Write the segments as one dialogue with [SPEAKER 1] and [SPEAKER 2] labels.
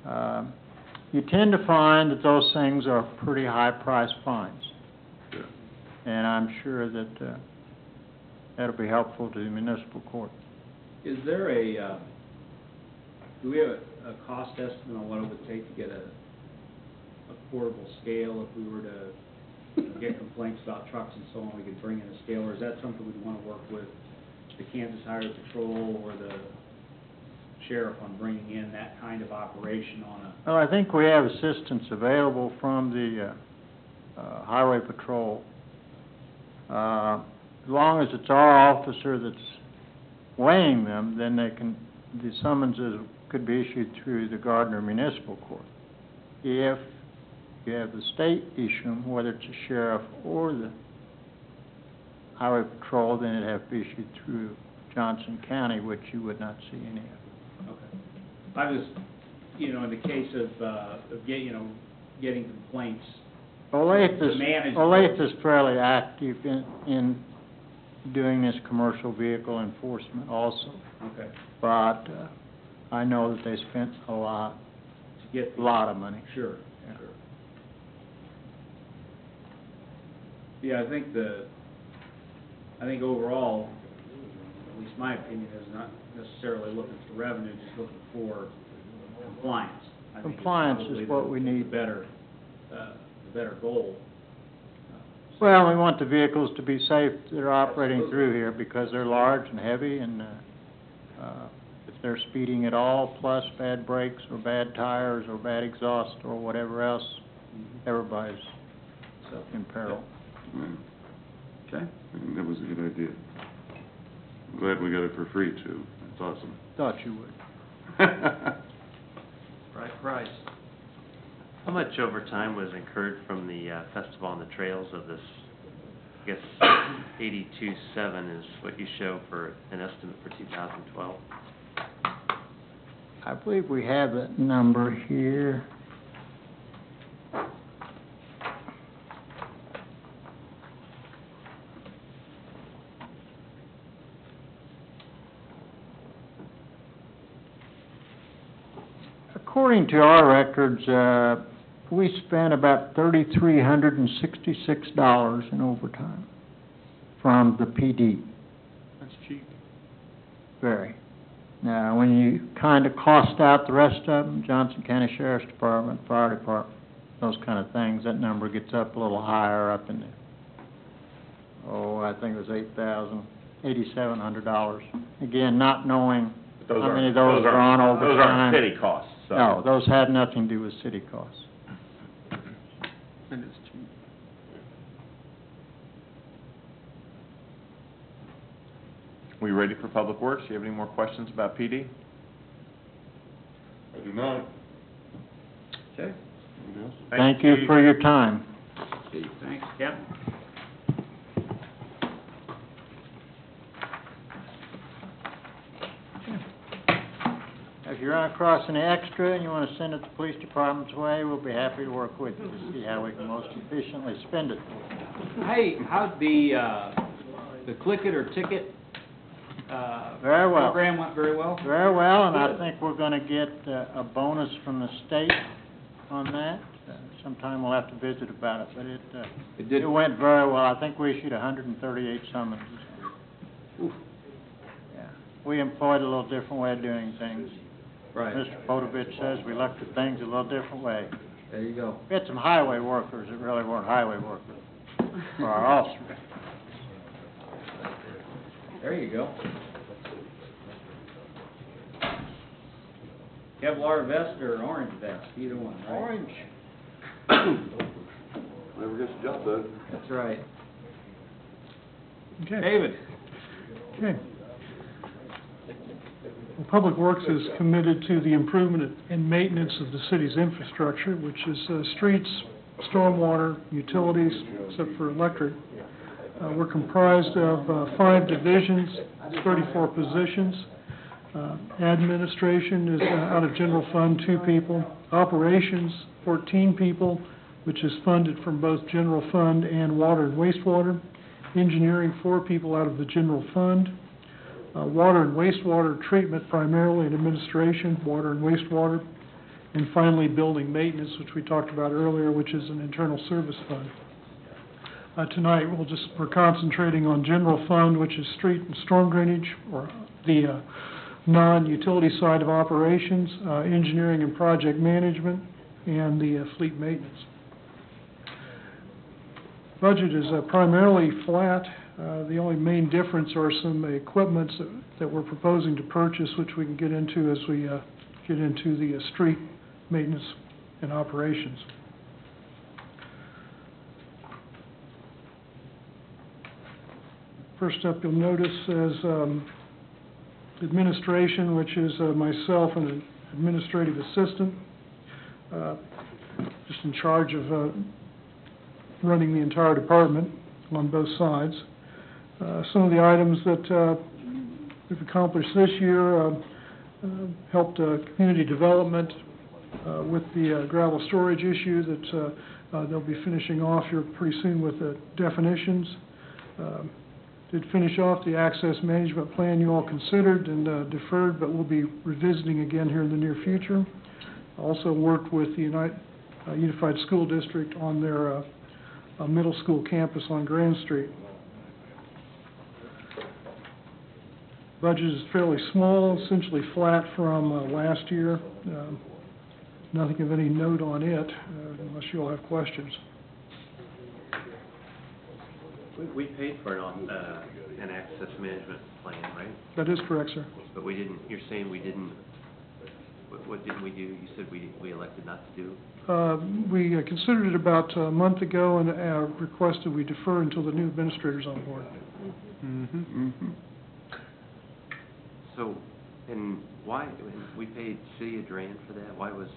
[SPEAKER 1] You tend to find that those things are pretty high-priced fines.
[SPEAKER 2] Yeah.
[SPEAKER 1] And I'm sure that that'll be helpful to the municipal court.
[SPEAKER 3] Is there a, do we have a cost estimate on what it would take to get a portable scale if we were to get complaints about trucks and so on, we could bring in a scale, or is that something we'd want to work with the Kansas Highway Patrol or the sheriff on bringing in that kind of operation on a...
[SPEAKER 1] Well, I think we have assistance available from the Highway Patrol. As long as it's our officer that's weighing them, then the summonses could be issued through the Gardner Municipal Court. If you have the state issue them, whether it's a sheriff or the Highway Patrol, then it'd have to be issued through Johnson County, which you would not see any of.
[SPEAKER 3] Okay. I was, in the case of getting complaints,
[SPEAKER 1] Olathe is fairly active in doing this commercial vehicle enforcement also.
[SPEAKER 3] Okay.
[SPEAKER 1] But I know that they spent a lot of money.
[SPEAKER 3] Sure.
[SPEAKER 1] Yeah.
[SPEAKER 3] Sure. Yeah, I think overall, at least my opinion is not necessarily looking for revenue, just looking for compliance. I think
[SPEAKER 1] Compliance
[SPEAKER 3] it's
[SPEAKER 1] is what we need.
[SPEAKER 3] the better goal.
[SPEAKER 1] Well, we want the vehicles to be safe that are operating through here because they're large and heavy, and if they're speeding at all, plus bad brakes or bad tires or bad exhaust or whatever else, everybody's in peril.
[SPEAKER 2] Right.
[SPEAKER 3] Okay.
[SPEAKER 2] I think that was a good idea. I'm glad we got it for free, too. That's awesome.
[SPEAKER 1] Thought you would.
[SPEAKER 3] Right price.
[SPEAKER 4] How much overtime was incurred from the Festival on the Trails of this, I guess, 82.7 is what you show for an estimate for 2012?
[SPEAKER 1] I believe we have that number here. According to our records, we spent about $3,366 in overtime from the PD.
[SPEAKER 3] That's cheap.
[SPEAKER 1] Very. Now, when you kind of cost out the rest of them, Johnson County Sheriff's Department, Fire Department, those kind of things, that number gets up a little higher, up in the, I think it was $8,700. Again, not knowing how many of those are on overtime.
[SPEAKER 5] Those aren't city costs. So.
[SPEAKER 1] No, those had nothing to do with city costs.
[SPEAKER 3] And it's cheap.
[SPEAKER 5] We ready for Public Works? Do you have any more questions about PD?
[SPEAKER 2] I do not.
[SPEAKER 3] Okay.
[SPEAKER 2] Anybody else?
[SPEAKER 1] Thank you for your time.
[SPEAKER 3] Thanks, Captain.
[SPEAKER 1] If you run across any extra and you want to send it the police department's way, we'll be happy to work with you to see how we can most efficiently spend it.
[SPEAKER 3] Hey, how'd the click it or ticket
[SPEAKER 1] Very well.
[SPEAKER 3] program went very well?
[SPEAKER 1] Very well, and I think we're going to get a bonus from the state on that. Sometime we'll have to visit about it, but it went very well. I think we issued 138 summonses.
[SPEAKER 3] Oof.
[SPEAKER 1] Yeah, we employed a little different way of doing things.
[SPEAKER 3] Right.
[SPEAKER 1] Mr. Podovich says we looked at things a little different way.
[SPEAKER 3] There you go.
[SPEAKER 1] We had some highway workers that really weren't highway workers for our officers.
[SPEAKER 3] There you go. Kevlar vest or orange vest, either one, right?
[SPEAKER 1] Orange.
[SPEAKER 2] Never gets the job done.
[SPEAKER 3] That's right.
[SPEAKER 6] Okay.
[SPEAKER 3] David?
[SPEAKER 6] Okay. Well, Public Works is committed to the improvement and maintenance of the city's infrastructure, which is streets, stormwater, utilities, except for electric. We're comprised of 5 divisions, 34 positions. Administration is out of general fund, 2 people. Operations, 14 people, which is funded from both general fund and water and wastewater. Engineering, 4 people out of the general fund. Water and wastewater treatment primarily in administration, water and wastewater. And finally, building maintenance, which we talked about earlier, which is an internal service fund. Tonight, we're concentrating on general fund, which is street and storm drainage, or the non-utility side of operations, engineering and project management, and the fleet maintenance. Budget is primarily flat. The only main difference are some equipments that we're proposing to purchase, which we can get into as we get into the street maintenance and operations. First up, you'll notice as administration, which is myself and an administrative assistant, just in charge of running the entire department on both sides. Some of the items that we've accomplished this year helped community development with the gravel storage issue that they'll be finishing off here pretty soon with the definitions. Did finish off the access management plan you all considered and deferred, but we'll be revisiting again here in the near future. Also worked with the Unified School District on their middle school campus on Grand Street. Budget is fairly small, essentially flat from last year. Nothing of any note on it, unless you all have questions.
[SPEAKER 4] We paid for an access management plan, right?
[SPEAKER 6] That is correct, sir.
[SPEAKER 4] But we didn't, you're saying we didn't, what didn't we do? You said we elected not to do?
[SPEAKER 6] We considered it about a month ago and requested we defer until the new administrator's on board.
[SPEAKER 4] So, and why, we paid City of Durand for that? Why was?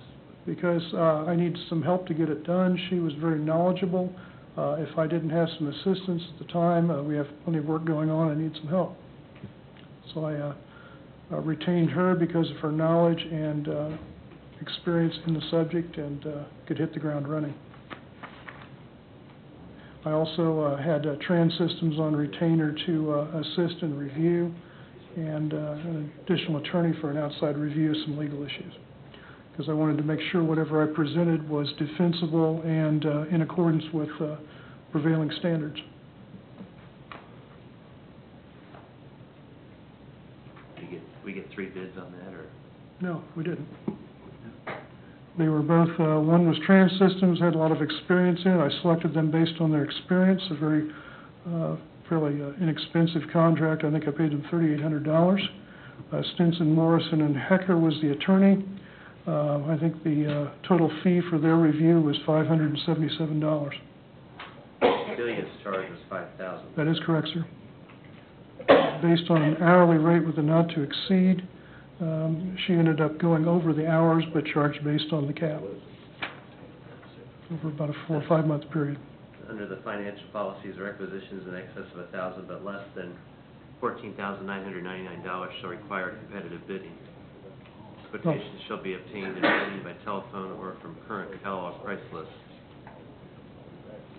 [SPEAKER 6] Because I needed some help to get it done. She was very knowledgeable. If I didn't have some assistance at the time, we have plenty of work going on, I need some help. So I retained her because of her knowledge and experience in the subject and could hit the ground running. I also had Trans Systems on retainer to assist and review, and an additional attorney for an outside review of some legal issues, because I wanted to make sure whatever I presented was defensible and in accordance with prevailing standards.
[SPEAKER 4] We get 3 bids on that, or?
[SPEAKER 6] No, we didn't. They were both, one was Trans Systems, had a lot of experience in it. I selected them based on their experience, a very fairly inexpensive contract. I think I paid them $3,800. Stinson, Morrison, and Hecker was the attorney. I think the total fee for their review was $577.
[SPEAKER 4] Affiliates charge was $5,000.
[SPEAKER 6] That is correct, sir. Based on an hourly rate with a not to exceed, she ended up going over the hours but charged based on the cap over about a 4 or 5 month period.
[SPEAKER 4] Under the financial policies, requisitions in excess of $1,000 but less than $14,999 shall require competitive bidding. Quotations shall be obtained in writing by telephone or from current catalog price lists.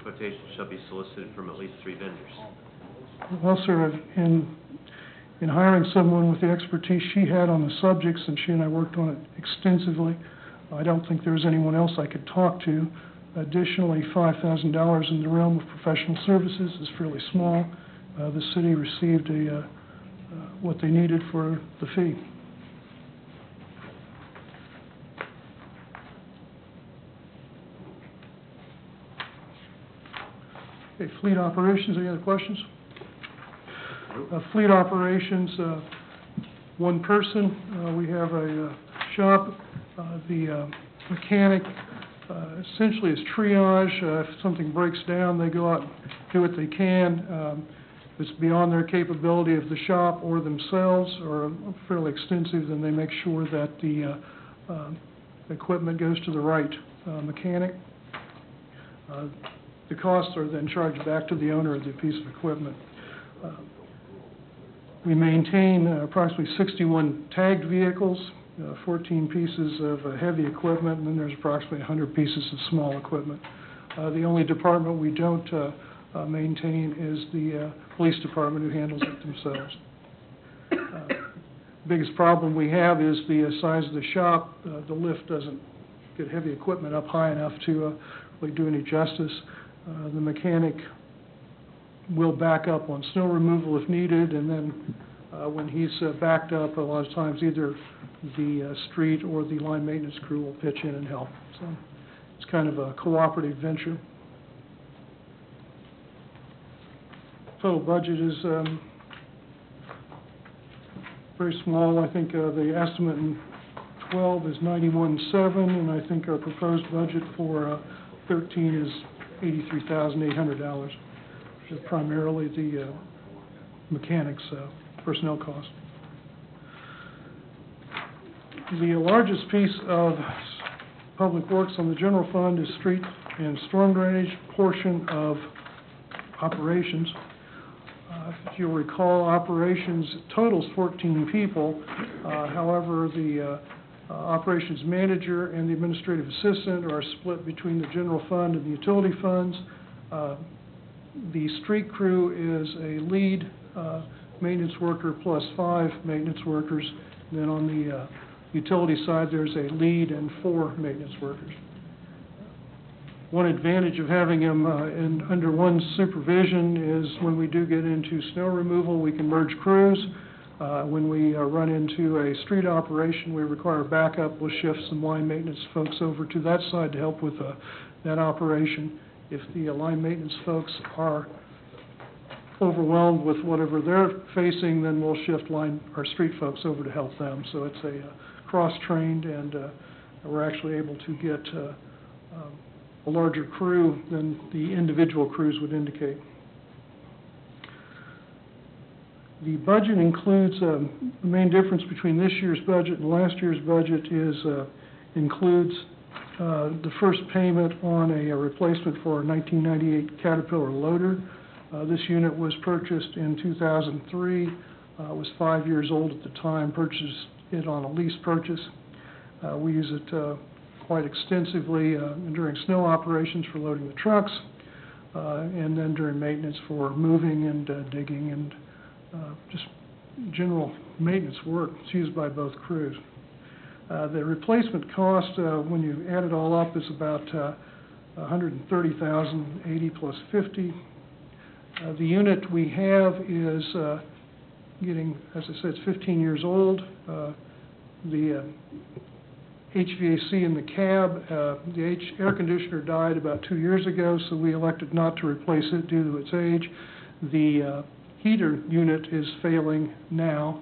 [SPEAKER 4] Quotations shall be solicited from at least 3 vendors.
[SPEAKER 6] Well, sir, in hiring someone with the expertise she had on the subjects, and she and I worked on it extensively, I don't think there was anyone else I could talk to. Additionally, $5,000 in the realm of professional services is fairly small. The city received what they needed for the fee. Okay, fleet operations, any other questions? Fleet operations, one person. We have a shop. The mechanic essentially is triage. If something breaks down, they go out and do what they can. If it's beyond their capability of the shop or themselves or fairly extensive, then they make sure that the equipment goes to the right mechanic. The costs are then charged back to the owner of the piece of equipment. We maintain approximately 61 tagged vehicles, 14 pieces of heavy equipment, and then there's approximately 100 pieces of small equipment. The only department we don't maintain is the police department, who handles it themselves. Biggest problem we have is the size of the shop. The lift doesn't get heavy equipment up high enough to really do any justice. The mechanic will back up on snow removal if needed, and then when he's backed up, a lot of times either the street or the line maintenance crew will pitch in and help. So it's kind of a cooperative venture. Total budget is very small. I think the estimate in 12 is $91,700, and I think our proposed budget for 13 is $83,800, which is primarily the mechanics' personnel cost. The largest piece of public works on the general fund is street and storm drainage portion of operations. If you'll recall, operations totals 14 people. However, the operations manager and the administrative assistant are split between the general fund and the utility funds. The street crew is a lead maintenance worker plus 5 maintenance workers. And then on the utility side, there's a lead and 4 maintenance workers. One advantage of having them under one supervision is when we do get into snow removal, we can merge crews. When we run into a street operation, we require backup. We'll shift some line maintenance folks over to that side to help with that operation. If the line maintenance folks are overwhelmed with whatever they're facing, then we'll shift our street folks over to help them. So it's a cross-trained, and we're actually able to get a larger crew than the individual crews would indicate. The budget includes, the main difference between this year's budget and last year's budget is includes the first payment on a replacement for our 1998 Caterpillar loader. This unit was purchased in 2003, was 5 years old at the time, purchased it on a lease purchase. We use it quite extensively during snow operations for loading the trucks, and then during maintenance for moving and digging and just general maintenance work. It's used by both crews. The replacement cost, when you add it all up, is about $130,000, 80 plus 50. The unit we have is getting, as I said, it's 15 years old. The HVAC in the cab, the air conditioner died about 2 years ago, so we elected not to replace it due to its age. The heater unit is failing now.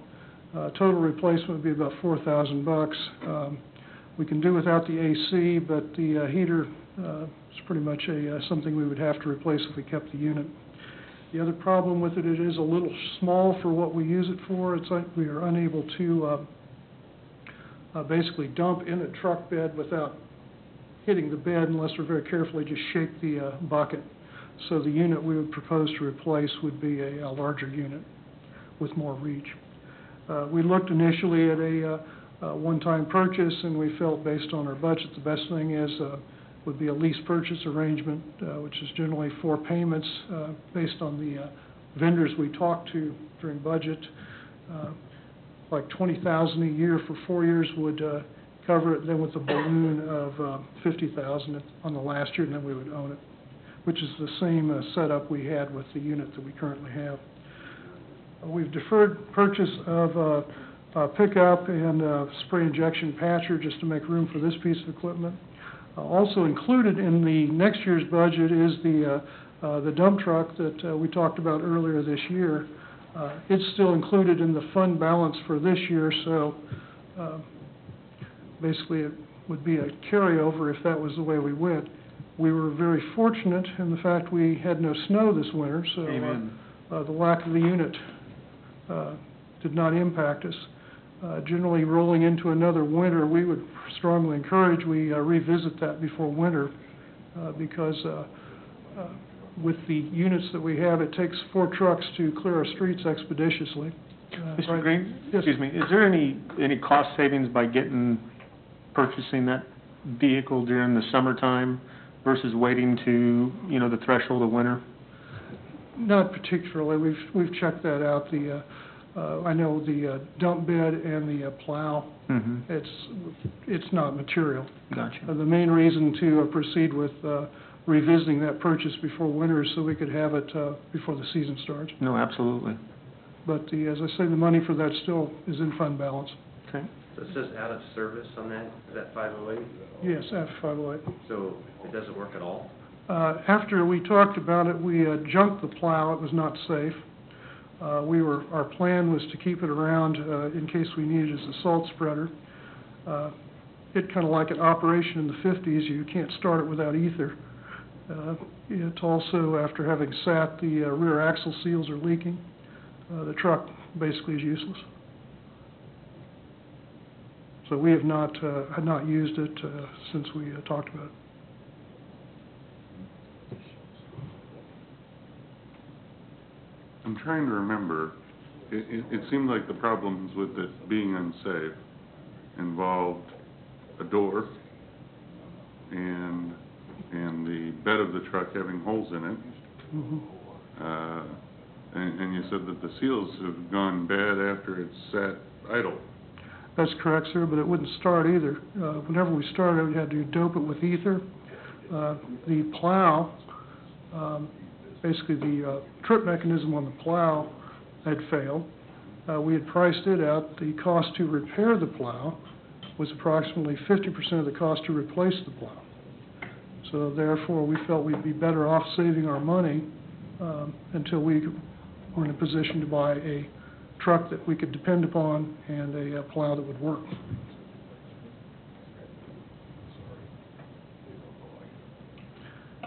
[SPEAKER 6] Total replacement would be about $4,000. We can do without the AC, but the heater is pretty much something we would have to replace if we kept the unit. The other problem with it, it is a little small for what we use it for. It's like we are unable to basically dump in a truck bed without hitting the bed unless we're very carefully just shake the bucket. So the unit we would propose to replace would be a larger unit with more reach. We looked initially at a one-time purchase, and we felt based on our budget the best thing would be a lease purchase arrangement, which is generally 4 payments based on the vendors we talked to during budget. Like $20,000 a year for 4 years would cover it, then with a balloon of $50,000 on the last year, and then we would own it, which is the same setup we had with the unit that we currently have. We've deferred purchase of a pickup and a spray injection patcher just to make room for this piece of equipment. Also included in the next year's budget is the dump truck that we talked about earlier this year. It's still included in the fund balance for this year, so basically it would be a carryover if that was the way we went. We were very fortunate in the fact we had no snow this winter, so the lack of the unit did not impact us. Generally, rolling into another winter, we would strongly encourage we revisit that before winter because with the units that we have, it takes 4 trucks to clear our streets expeditiously.
[SPEAKER 7] Mr. Green,
[SPEAKER 6] Yes.
[SPEAKER 7] excuse me, is there any cost savings by purchasing that vehicle during the summertime versus waiting to, the threshold of winter?
[SPEAKER 6] Not particularly. We've checked that out. I know the dump bed and the plow,
[SPEAKER 7] Mm-hmm.
[SPEAKER 6] it's not material.
[SPEAKER 7] Gotcha.
[SPEAKER 6] The main reason to proceed with revisiting that purchase before winter is so we could have it before the season starts.
[SPEAKER 7] No, absolutely.
[SPEAKER 6] But as I say, the money for that still is in fund balance.
[SPEAKER 7] Okay.
[SPEAKER 4] So it says out of service on that, is that 508?
[SPEAKER 6] Yes, after 508.
[SPEAKER 4] So it doesn't work at all?
[SPEAKER 6] After we talked about it, we junked the plow. It was not safe. Our plan was to keep it around in case we needed it as a salt spreader. It kind of like an operation in the 50s, you can't start it without ether. It also, after having sat, the rear axle seals are leaking. The truck basically is useless. So we have not used it since we talked about it.
[SPEAKER 2] I'm trying to remember, it seemed like the problems with it being unsafe involved a door and the bed of the truck having holes in it.
[SPEAKER 6] Mhm.
[SPEAKER 2] And you said that the seals have gone bad after it's sat idle.
[SPEAKER 6] That's correct, sir, but it wouldn't start either. Whenever we started, we had to dope it with ether. The plow, basically the trip mechanism on the plow had failed. We had priced it out. The cost to repair the plow was approximately 50% of the cost to replace the plow. So therefore, we felt we'd be better off saving our money until we were in a position to buy a truck that we could depend upon and a plow that would work.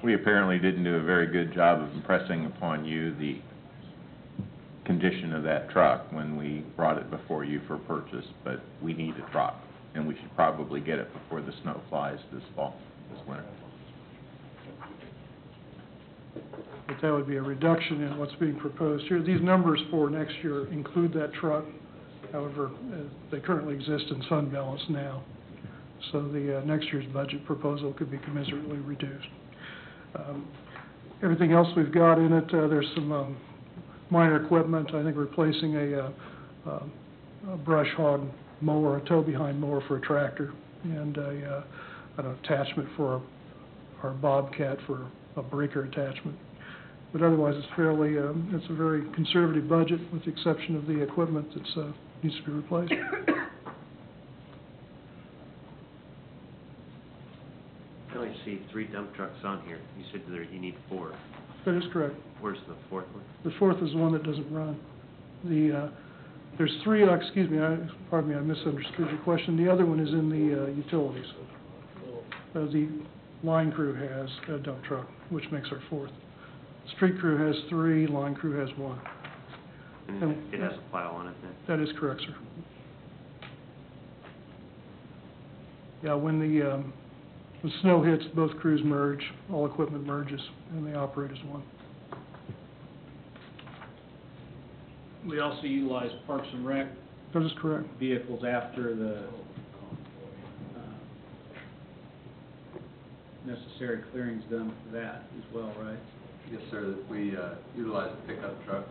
[SPEAKER 5] We apparently didn't do a very good job of impressing upon you the condition of that truck when we brought it before you for purchase, but we need a truck, and we should probably get it before the snow flies this winter.
[SPEAKER 6] But that would be a reduction in what's being proposed here. These numbers for next year include that truck. However, they currently exist in fund balance now. So the next year's budget proposal could be commensurately reduced. Everything else we've got in it, there's some minor equipment. I think replacing a brush hog mower, a tow-behind mower for a tractor, and an attachment for our Bobcat for a breaker attachment. But otherwise, it's fairly, it's a very conservative budget with the exception of the equipment that needs to be replaced.
[SPEAKER 4] I only see 3 dump trucks on here. You said you need 4.
[SPEAKER 6] That is correct.
[SPEAKER 4] Where's the 4th one?
[SPEAKER 6] The fourth is the one that doesn't run. There's 3, excuse me, pardon me, I misunderstood your question. The other one is in the utilities. The line crew has a dump truck, which makes our 4th. Street crew has 3, line crew has 1.
[SPEAKER 4] And it has a plow on it then?
[SPEAKER 6] That is correct, sir. Yeah, when the snow hits, both crews merge, all equipment merges, and they operate as one.
[SPEAKER 3] We also utilize Parks and Rec
[SPEAKER 6] That is correct.
[SPEAKER 3] vehicles after the necessary clearings done for that as well, right?
[SPEAKER 8] Yes, sir. We utilize pickup trucks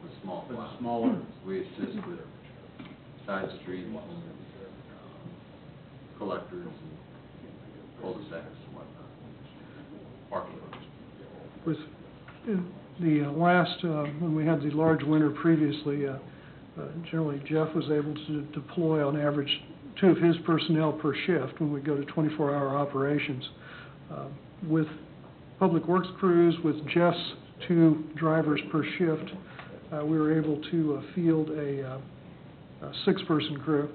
[SPEAKER 8] with small
[SPEAKER 3] With
[SPEAKER 8] plows.
[SPEAKER 3] smaller,
[SPEAKER 8] We assist with side streets, collectors, and cul-de-sacs and whatnot, parking lots.
[SPEAKER 6] With in the last, when we had the large winter previously, generally Jeff was able to deploy on average 2 of his personnel per shift when we go to 24-hour operations. With Public Works crews, with Jeff's 2 drivers per shift, we were able to field a 6-person crew.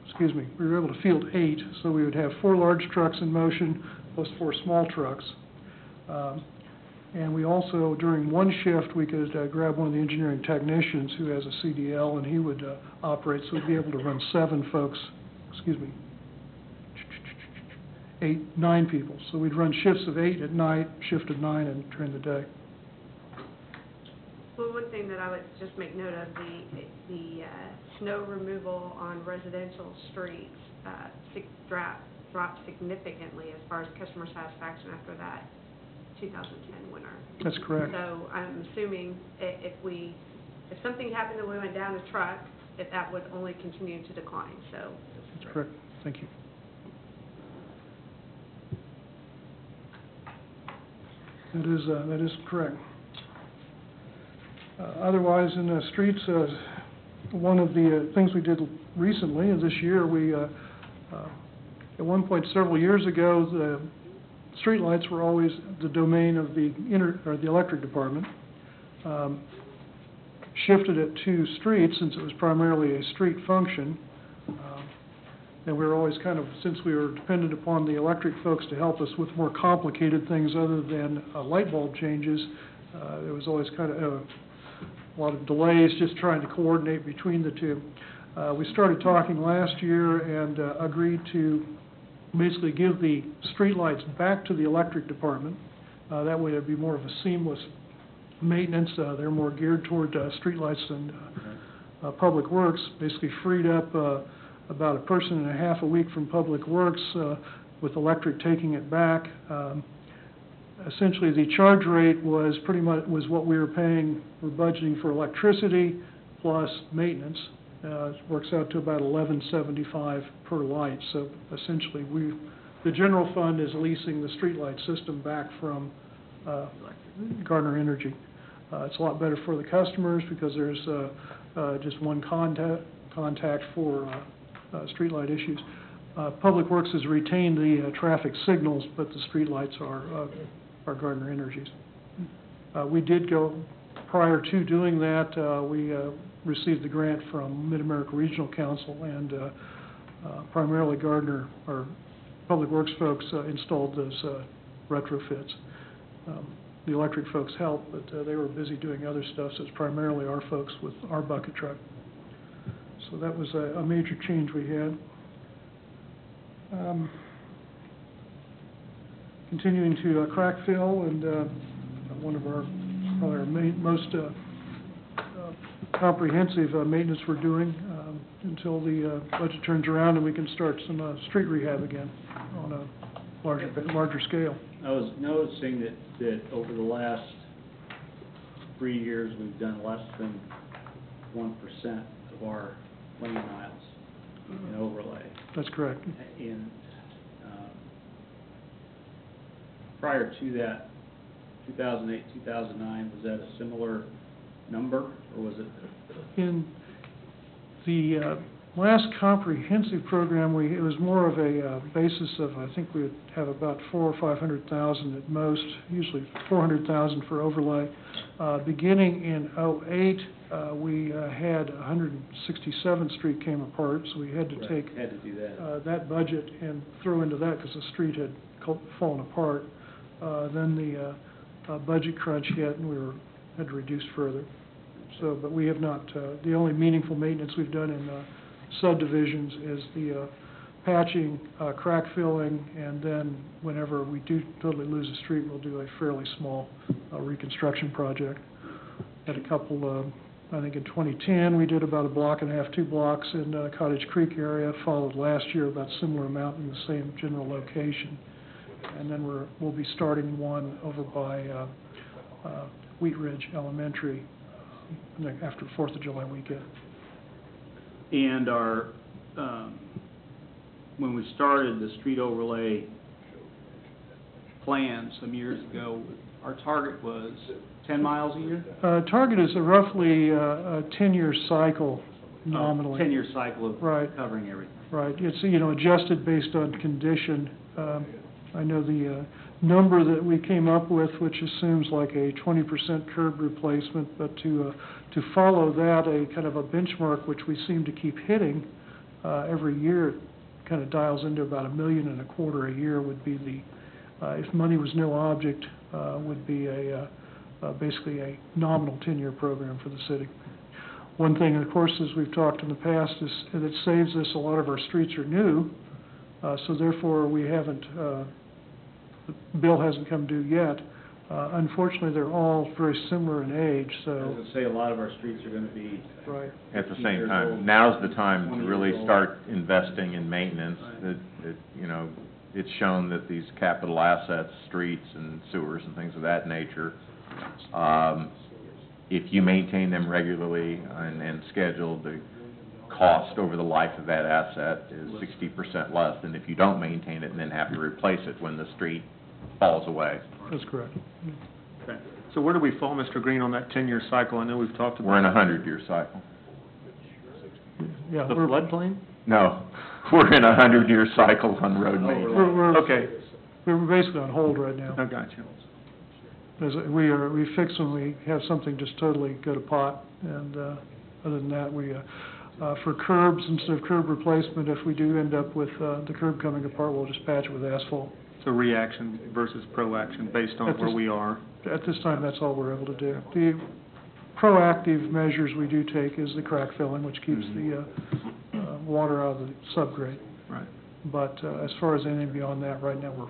[SPEAKER 6] Excuse me, we were able to field 8, so we would have 4 large trucks in motion plus 4 small trucks. And we also, during one shift, we could grab one of the engineering technicians who has a CDL, and he would operate, so we'd be able to run 7 folks, 9 people. So we'd run shifts of 8 at night, shift of 9 and during the day.
[SPEAKER 9] Well, one thing that I would just make note of, the snow removal on residential streets dropped significantly as far as customer satisfaction after that 2010 winter.
[SPEAKER 6] That's correct.
[SPEAKER 9] So I'm assuming if we if something happened and we went down a truck, that would only continue to decline, so.
[SPEAKER 6] That's correct. Thank you. That is correct. Otherwise, in the streets, one of the things we did recently, this year, we, at one point several years ago, the streetlights were always the domain of the electric department. Shifted it to streets since it was primarily a street function. And we were always kind of, since we were dependent upon the electric folks to help us with more complicated things other than light bulb changes, there was always kind of a lot of delays just trying to coordinate between the two. We started talking last year and agreed to basically give the streetlights back to the electric department. That way it'd be more of a seamless maintenance. They're more geared toward streetlights than Public Works. Basically freed up about a person and a half a week from Public Works, with electric taking it back. Essentially, the charge rate was pretty much what we were paying, we're budgeting for electricity plus maintenance. It works out to about $11.75 per light. So essentially, the general fund is leasing the streetlight system back from Gardner Energy. It's a lot better for the customers because there's just one contact for streetlight issues. Public Works has retained the traffic signals, but the streetlights are Gardner Energy's. We did go, prior to doing that, we received the grant from Mid-America Regional Council, and primarily Gardner, or Public Works folks, installed those retrofits. The electric folks helped, but they were busy doing other stuff, so it's primarily our folks with our bucket truck. So that was a major change we had. Continuing to crack fill, and one of our, probably our most comprehensive maintenance we're doing until the budget turns around and we can start some street rehab again on a larger scale.
[SPEAKER 3] I was noticing that over the last 3 years, we've done less than 1% of our lane miles in overlay.
[SPEAKER 6] That's correct.
[SPEAKER 3] And prior to that, 2008, 2009, was that a similar number, or was it?
[SPEAKER 6] In the last comprehensive program, it was more of a basis of, I think we would have about 400,000 or 500,000 at most, usually 400,000 for overlay. Beginning in 2008, we had 167th Street came apart, so we had to take
[SPEAKER 3] had to do that.
[SPEAKER 6] That budget and throw into that because the street had fallen apart. Then the budget crunch hit, and we had to reduce further. So, but we have not. The only meaningful maintenance we've done in subdivisions is the patching, crack filling, and then whenever we do totally lose a street, we'll do a fairly small reconstruction project. Had a couple, I think in 2010, we did about 1.5 blocks, 2 blocks in Cottage Creek area, followed last year about a similar amount in the same general location. And then we'll be starting one over by Wheat Ridge Elementary after 4th of July weekend.
[SPEAKER 3] And our, when we started the street overlay plan some years ago, our target was 10 miles a year?
[SPEAKER 6] Target is roughly a 10-year cycle nominally.
[SPEAKER 3] 10-year cycle of
[SPEAKER 6] Right.
[SPEAKER 3] covering everything.
[SPEAKER 6] Right. It's, adjusted based on condition. I know the number that we came up with, which assumes like a 20% curb replacement, but to follow that, a kind of a benchmark, which we seem to keep hitting every year, kind of dials into about $1.25 million a year would be the, if money was no object, would be basically a nominal 10-year program for the city. One thing, of course, as we've talked in the past, is that it saves us a lot of our streets are new, so therefore we haven't, the bill hasn't come due yet. Unfortunately, they're all very similar in age,
[SPEAKER 3] I
[SPEAKER 6] so.
[SPEAKER 3] was going to say, a lot of our streets are going to be
[SPEAKER 6] Right.
[SPEAKER 5] At the
[SPEAKER 3] 15
[SPEAKER 5] same
[SPEAKER 3] years
[SPEAKER 5] time,
[SPEAKER 3] old,
[SPEAKER 5] now's the time
[SPEAKER 3] 20
[SPEAKER 5] to really
[SPEAKER 3] years old.
[SPEAKER 5] start investing in maintenance.
[SPEAKER 3] Right.
[SPEAKER 5] It's shown that these capital assets, streets and sewers and things of that nature, if you maintain them regularly and scheduled, the cost over the life of that asset is 60% less than if you don't maintain it and then have to replace it when the street falls away.
[SPEAKER 6] That's correct.
[SPEAKER 7] Okay. So where do we fall, Mr. Green, on that 10-year cycle? I know we've talked about.
[SPEAKER 5] We're in a 100-year cycle.
[SPEAKER 6] Yeah,
[SPEAKER 7] The floodplain?
[SPEAKER 5] No, we're in a 100-year cycle on road maintenance.
[SPEAKER 7] Okay.
[SPEAKER 6] we're basically on hold right now.
[SPEAKER 7] I got you.
[SPEAKER 6] As we fix when we have something just totally go to pot, and, other than that, for curbs, instead of curb replacement, if we do end up with, the curb coming apart, we'll just patch it with asphalt.
[SPEAKER 7] So reaction versus proaction based on
[SPEAKER 6] At
[SPEAKER 7] where
[SPEAKER 6] this-
[SPEAKER 7] we are.
[SPEAKER 6] At this time, that's all we're able to do. The proactive measures we do take is the crack filling, which keeps the, water out of the subgrade.
[SPEAKER 7] Right.
[SPEAKER 6] But, as far as anything beyond that, right now, we're,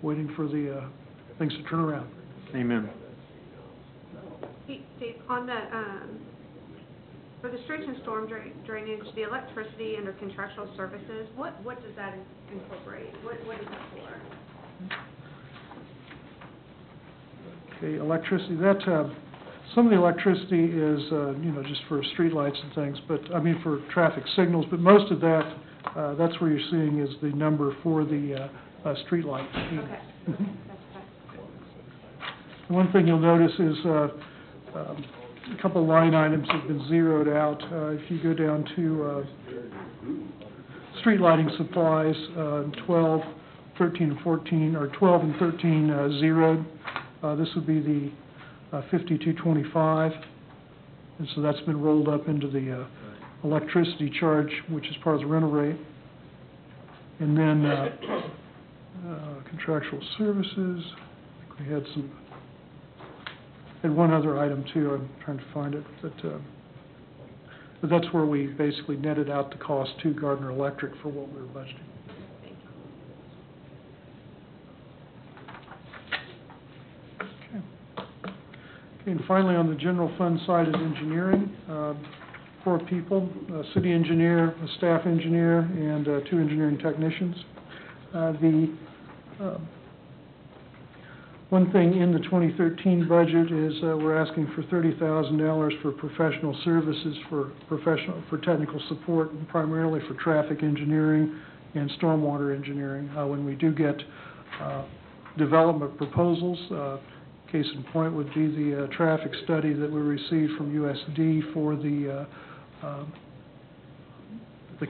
[SPEAKER 6] waiting for the, things to turn around.
[SPEAKER 7] Amen.
[SPEAKER 9] Steve, on the, for the streets and storm drainage, the electricity under contractual services, what does that incorporate? What is that for?
[SPEAKER 6] Okay, electricity, that, some of the electricity is, just for streetlights and things, but, for traffic signals, but most of that, that's where you're seeing is the number for the, streetlight.
[SPEAKER 9] Okay.
[SPEAKER 6] Mhm. One thing you'll notice is, a couple line items have been zeroed out. If you go down to, street lighting supplies, 12, 13, and 14, or 12 and 13, zeroed. This would be the, 5225, and so that's been rolled up into the, electricity charge, which is part of the rental rate. And then, contractual services, I think we had one other item too, I'm trying to find it, but that's where we basically netted out the cost to Gardner Electric for what we were budgeting. Okay, and finally, on the general fund side is engineering. 4 people, a city engineer, a staff engineer, and 2 engineering technicians. One thing in the 2013 budget is we're asking for $30,000 for professional services for technical support, and primarily for traffic engineering and stormwater engineering. When we do get development proposals, case in point would be the traffic study that we received from USD for the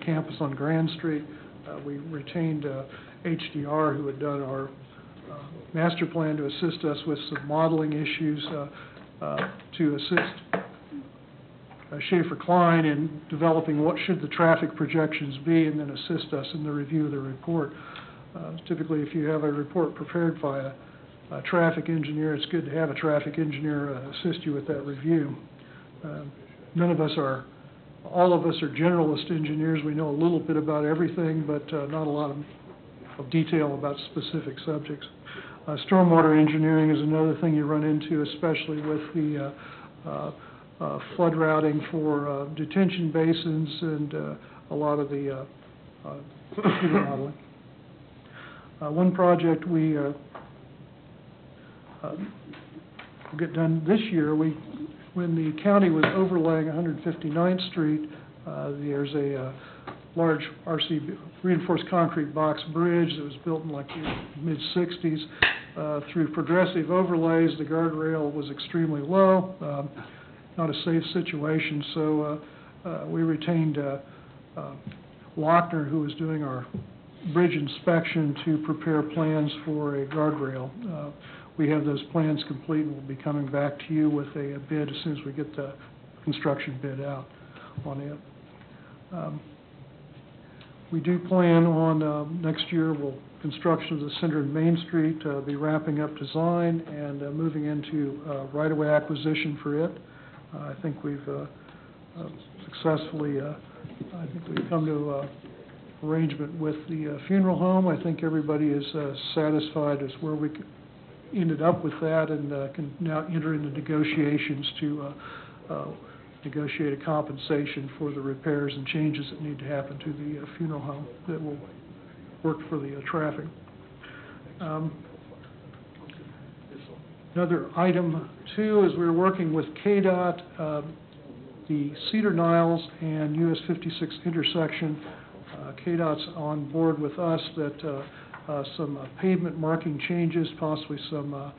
[SPEAKER 6] campus on Grand Street. We retained HDR, who had done our master plan, to assist us with some modeling issues, to assist Schaefer Klein in developing what should the traffic projections be, and then assist us in the review of the report. Typically, if you have a report prepared by a traffic engineer, it's good to have a traffic engineer assist you with that review. All of us are generalist engineers. We know a little bit about everything, but not a lot of detail about specific subjects. Stormwater engineering is another thing you run into, especially with the flood routing for detention basins and a lot of the computer modeling. One project we will get done this year, when the county was overlaying 159th Street, there's a large RC reinforced concrete box bridge that was built in like the mid-60s. Through progressive overlays, the guardrail was extremely low, not a safe situation, so we retained Lochner, who was doing our bridge inspection, to prepare plans for a guardrail. We have those plans complete, and we'll be coming back to you with a bid as soon as we get the construction bid out on it. We do plan on, next year, construction of the Center and Main Street, be wrapping up design and moving into right-of-way acquisition for it. I think we've successfully, we've come to arrangement with the funeral home. I think everybody is satisfied as where we ended up with that, and can now enter into negotiations to negotiate a compensation for the repairs and changes that need to happen to the funeral home that will work for the traffic. Another item, too, is we're working with KDOT, the Cedar Niles and US 56 intersection. KDOT's on board with us that some pavement marking changes, possibly some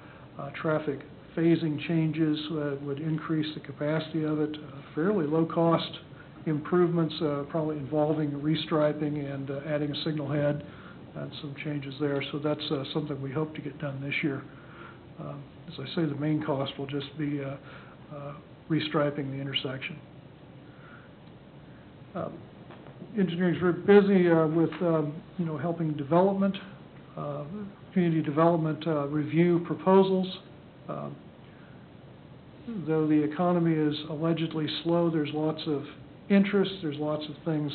[SPEAKER 6] traffic phasing changes would increase the capacity of it. Fairly low-cost improvements, probably involving restriping and adding a signal head and some changes there. So that's something we hope to get done this year. As I say, the main cost will just be restriping the intersection. Engineering's very busy with, helping development, community development review proposals. Though the economy is allegedly slow, there's lots of interest, there's lots of things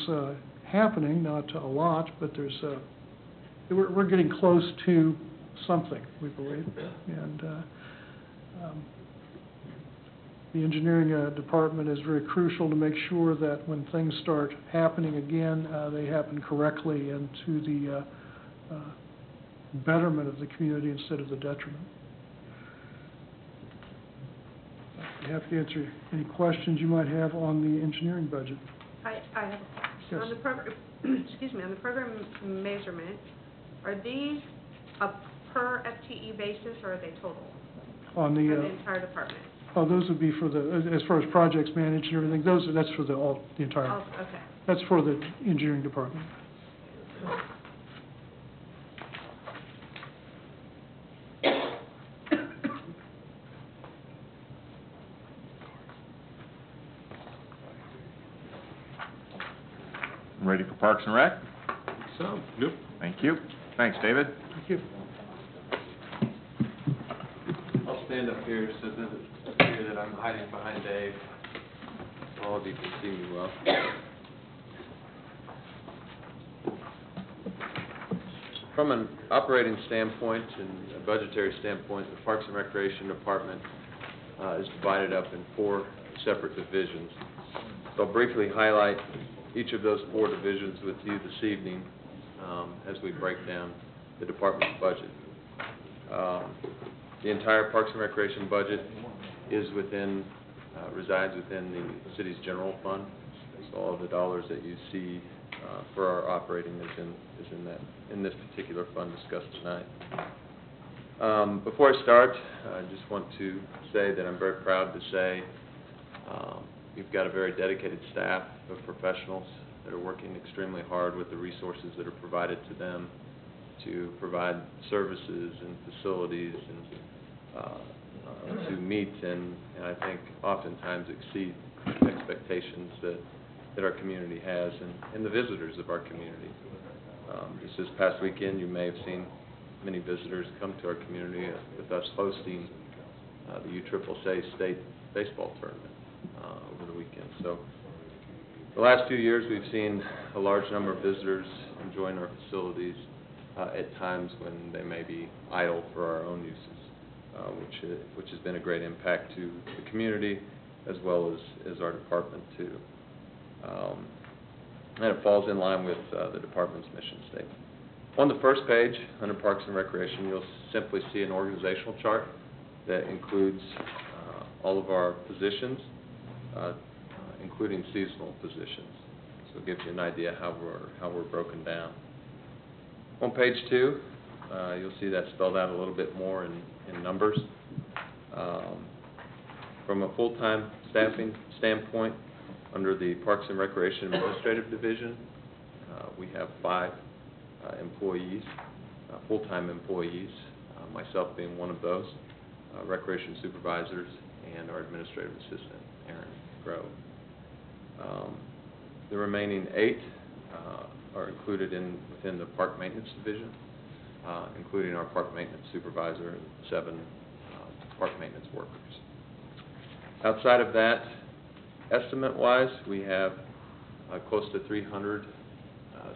[SPEAKER 6] happening, not a lot, but we're getting close to something, we believe. And the engineering department is very crucial to make sure that when things start happening again, they happen correctly and to the betterment of the community instead of the detriment. I'd be happy to answer any questions you might have on the engineering budget.
[SPEAKER 9] I have a question.
[SPEAKER 6] Yes.
[SPEAKER 9] On the program, excuse me, on the program measurement, are these a per FTE basis or are they total?
[SPEAKER 6] On
[SPEAKER 9] For the
[SPEAKER 6] the,
[SPEAKER 9] entire department?
[SPEAKER 6] those would be for the, as far as projects managed and everything, that's for the entire,
[SPEAKER 9] Oh, okay.
[SPEAKER 6] that's for the engineering department.
[SPEAKER 5] Ready for Parks and Rec?
[SPEAKER 2] So, yep.
[SPEAKER 5] Thank you. Thanks, David.
[SPEAKER 6] Thank you.
[SPEAKER 8] I'll stand up here so that it appears that I'm hiding behind Dave. All of you can see me well. From an operating standpoint and a budgetary standpoint, the Parks and Recreation Department is divided up in 4 separate divisions. So I'll briefly highlight each of those 4 divisions with you this evening as we break down the department's budget. The entire Parks and Recreation budget is resides within the city's general fund. So all of the dollars that you see for our operating is in this particular fund discussed tonight. Before I start, I just want to say that I'm very proud to say you've got a very dedicated staff of professionals that are working extremely hard with the resources that are provided to them to provide services and facilities and to meet and I think oftentimes exceed expectations that our community has and the visitors of our community. Just this past weekend, you may have seen many visitors come to our community with us hosting the USSSA State Baseball Tournament over the weekend. So the last few years, we've seen a large number of visitors enjoying our facilities at times when they may be idle for our own uses, which has been a great impact to the community as well as our department too. And it falls in line with the department's mission statement. On the first page, under Parks and Recreation, you'll simply see an organizational chart that includes all of our positions, including seasonal positions. So it gives you an idea how we're broken down. On page 2, you'll see that spelled out a little bit more in numbers. From a full-time staffing standpoint, under the Parks and Recreation Administrative Division, we have 5 employees, full-time employees, myself being one of those, recreation supervisors, and our administrative assistant, Aaron Grove. The remaining 8 are included within the Park Maintenance Division, including our Park Maintenance Supervisor and 7 Park Maintenance workers. Outside of that, estimate-wise, we have close to 300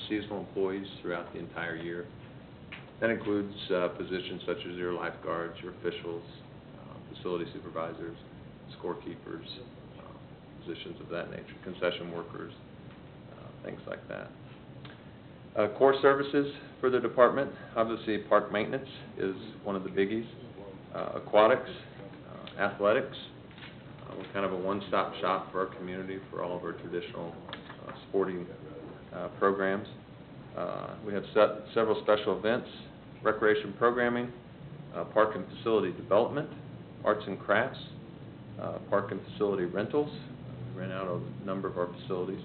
[SPEAKER 8] seasonal employees throughout the entire year. That includes positions such as your lifeguards, your officials, facility supervisors, scorekeepers, positions of that nature, concession workers, things like that. Core services for the department, obviously park maintenance is one of the biggies. aquatics, athletics. We're kind of a one-stop shop for our community for all of our traditional sporting programs. We have several special events, recreation programming, park and facility development, arts and crafts, park and facility rentals. We rent out a number of our facilities.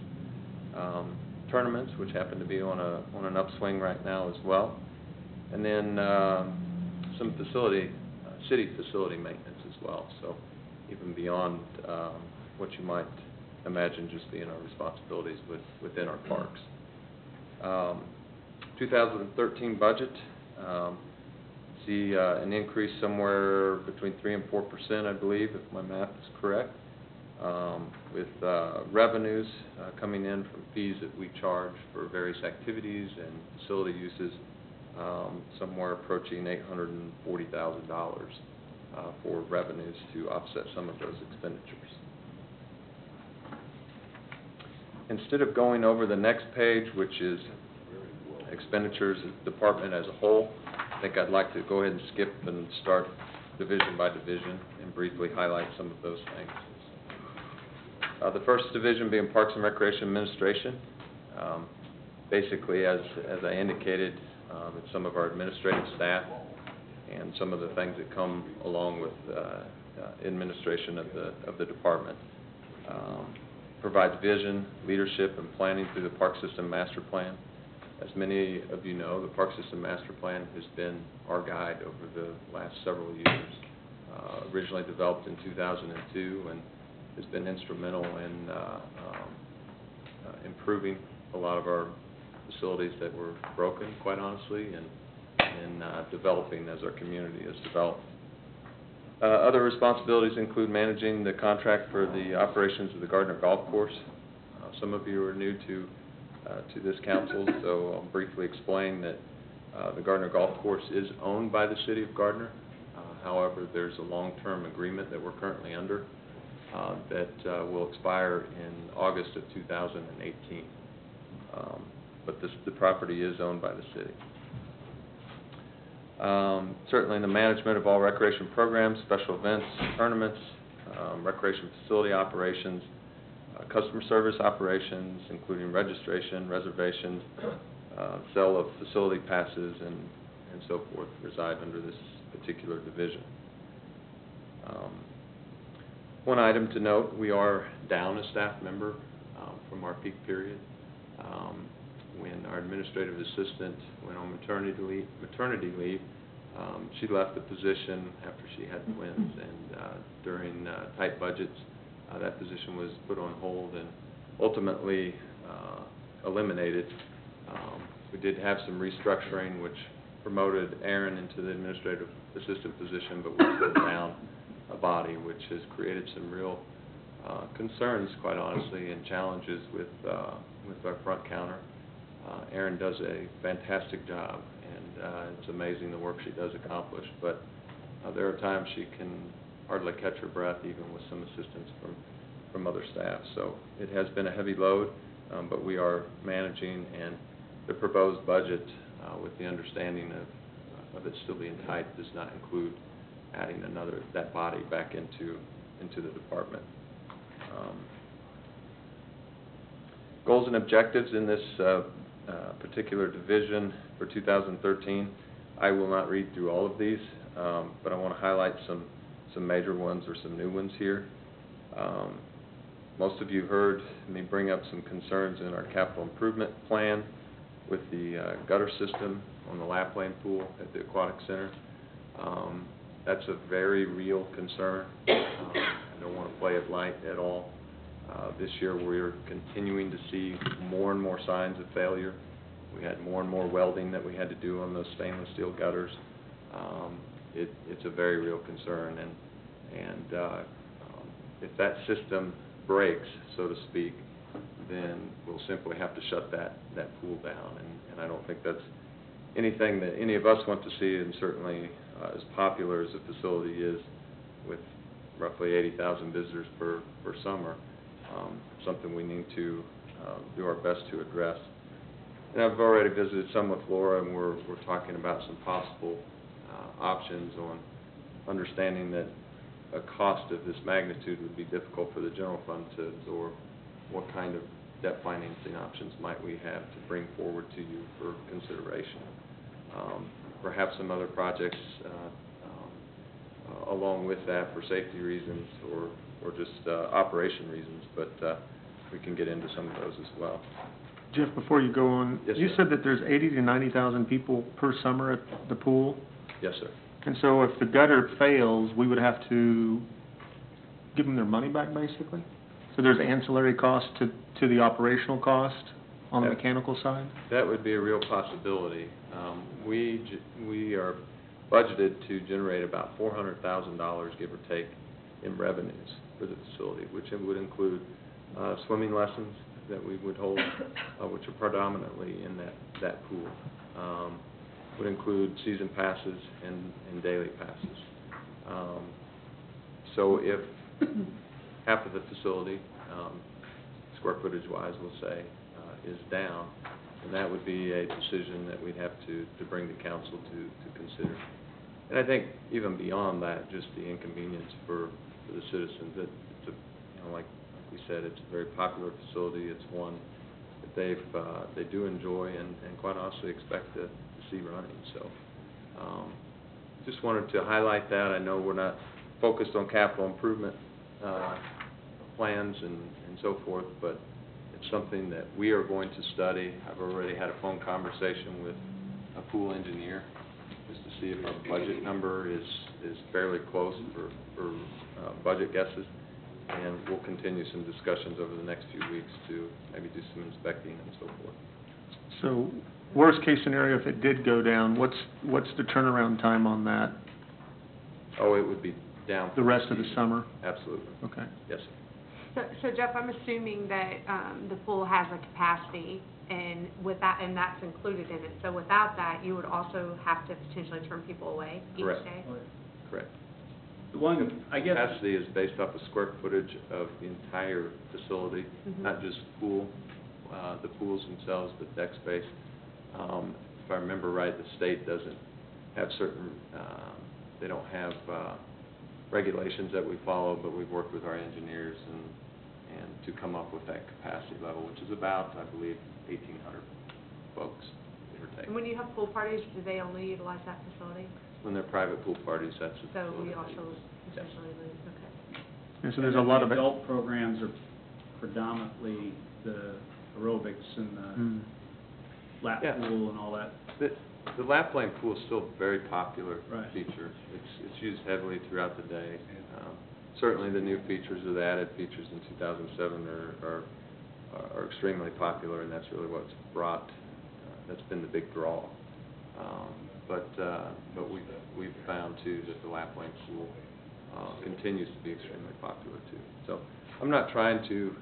[SPEAKER 8] Tournaments, which happen to be on an upswing right now as well. And then some city facility maintenance as well. So even beyond what you might imagine just being our responsibilities within our parks. 2013 budget, see an increase somewhere between 3 and 4%, I believe, if my math is correct, with revenues coming in from fees that we charge for various activities and facility uses, somewhere approaching $840,000 for revenues to offset some of those expenditures. Instead of going over the next page, which is expenditures department as a whole, I think I'd like to go ahead and skip and start division by division and briefly highlight some of those things. The first division being Parks and Recreation Administration. Basically, as I indicated, it's some of our administrative staff and some of the things that come along with administration of the department. Provides vision, leadership, and planning through the Park System Master Plan. As many of you know, the Park System Master Plan has been our guide over the last several years. Originally developed in 2002 and has been instrumental in improving a lot of our facilities that were broken, quite honestly, and in developing as our community has developed. Other responsibilities include managing the contract for the operations of the Gardner Golf Course. Some of you are new to this council, so I'll briefly explain that the Gardner Golf Course is owned by the City of Gardner. However, there's a long-term agreement that we're currently under that will expire in August of 2018. But the property is owned by the city. Certainly in the management of all recreation programs, special events, tournaments, recreation facility operations, customer service operations, including registration, reservations, sale of facility passes, and so forth, reside under this particular division. One item to note, we are down a staff member from our peak period. When our administrative assistant went on maternity leave, she left the position after she had twins, and during tight budgets, that position was put on hold and ultimately eliminated. We did have some restructuring, which promoted Aaron into the administrative assistant position, but we're still down a body, which has created some real concerns, quite honestly, and challenges with our front counter. Erin does a fantastic job, and it's amazing the work she does accomplish, but there are times she can hardly catch her breath, even with some assistance from other staff. So it has been a heavy load, but we are managing, and the proposed budget, with the understanding of it still being tight, does not include adding that body back into the department. Goals and objectives in this particular division for 2013. I will not read through all of these, but I want to highlight some major ones or some new ones here. Most of you heard me bring up some concerns in our capital improvement plan with the gutter system on the lap lane pool at the aquatic center. That's a very real concern. I don't want to play it light at all. This year we're continuing to see more and more signs of failure. We had more and more welding that we had to do on those stainless steel gutters. It's a very real concern, and if that system breaks, so to speak, then we'll simply have to shut that pool down, and I don't think that's anything that any of us want to see, and certainly as popular as the facility is, with roughly 80,000 visitors per summer, something we need to do our best to address. And I've already visited some with Laura, and we're talking about some possible options on understanding that a cost of this magnitude would be difficult for the general fund to absorb, what kind of debt financing options might we have to bring forward to you for consideration? Perhaps some other projects along with that for safety reasons or just operation reasons, but we can get into some of those as well.
[SPEAKER 7] Jeff, before you go on,
[SPEAKER 8] Yes,
[SPEAKER 7] you
[SPEAKER 8] sir.
[SPEAKER 7] said that there's 80 to 90,000 people per summer at the pool,
[SPEAKER 8] Yes, sir.
[SPEAKER 7] and so if the gutter fails, we would have to give them their money back, basically? So there's ancillary cost to the operational cost on the
[SPEAKER 8] Yeah.
[SPEAKER 7] mechanical side?
[SPEAKER 8] That would be a real possibility. We are budgeted to generate about $400,000, give or take, in revenues for the facility, which would include swimming lessons that we would hold, which are predominantly in that pool. Would include season passes and daily passes. So if half of the facility, square footage-wise, we'll say, is down, and that would be a decision that we'd have to bring to council to consider. And I think even beyond that, just the inconvenience for the citizens, that it's like we said, it's a very popular facility. It's one that they do enjoy and quite honestly expect to see running. So just wanted to highlight that. I know we're not focused on capital improvement plans and so forth, but it's something that we are going to study. I've already had a phone conversation with a pool engineer just to see if our budget number is fairly close for budget guesses, and we'll continue some discussions over the next few weeks to maybe do some inspecting and so forth.
[SPEAKER 7] So, worst case scenario, if it did go down, what's the turnaround time on that?
[SPEAKER 8] Oh, it would be down for
[SPEAKER 7] The rest of the
[SPEAKER 8] season.
[SPEAKER 7] summer?
[SPEAKER 8] Absolutely.
[SPEAKER 7] Okay.
[SPEAKER 8] Yes, sir.
[SPEAKER 9] So Jeff, I'm assuming that the pool has a capacity, and with that, and that's included in it. So without that, you would also have to potentially turn people away each
[SPEAKER 8] Correct.
[SPEAKER 9] day?
[SPEAKER 8] Correct.
[SPEAKER 3] The one, I guess,
[SPEAKER 8] Capacity is based off of square footage of the entire facility,
[SPEAKER 9] Mhm.
[SPEAKER 8] not just pool, the pools themselves, but deck space. If I remember right, the state doesn't have certain, they don't have regulations that we follow, but we've worked with our engineers and to come up with that capacity level, which is about, I believe, 1,800 folks, give or take.
[SPEAKER 9] And when you have pool parties, do they only utilize that facility?
[SPEAKER 8] When they're private pool parties, that's the
[SPEAKER 9] So
[SPEAKER 8] facility
[SPEAKER 9] we
[SPEAKER 8] they
[SPEAKER 9] also
[SPEAKER 8] use. Yes.
[SPEAKER 9] essentially lose, okay.
[SPEAKER 7] And so there's a lot of...
[SPEAKER 3] the adult programs are predominantly the aerobics and the
[SPEAKER 7] Mm.
[SPEAKER 3] lap
[SPEAKER 8] Yeah.
[SPEAKER 3] pool and all that.
[SPEAKER 8] The lap lane pool is still a very popular
[SPEAKER 3] Right.
[SPEAKER 8] feature. It's used heavily throughout the day. Certainly the new features or the added features in 2007 are extremely popular, and that's really what's brought, that's been the big draw. But we've found too that the lap lane pool continues to be extremely popular too. So I'm not trying to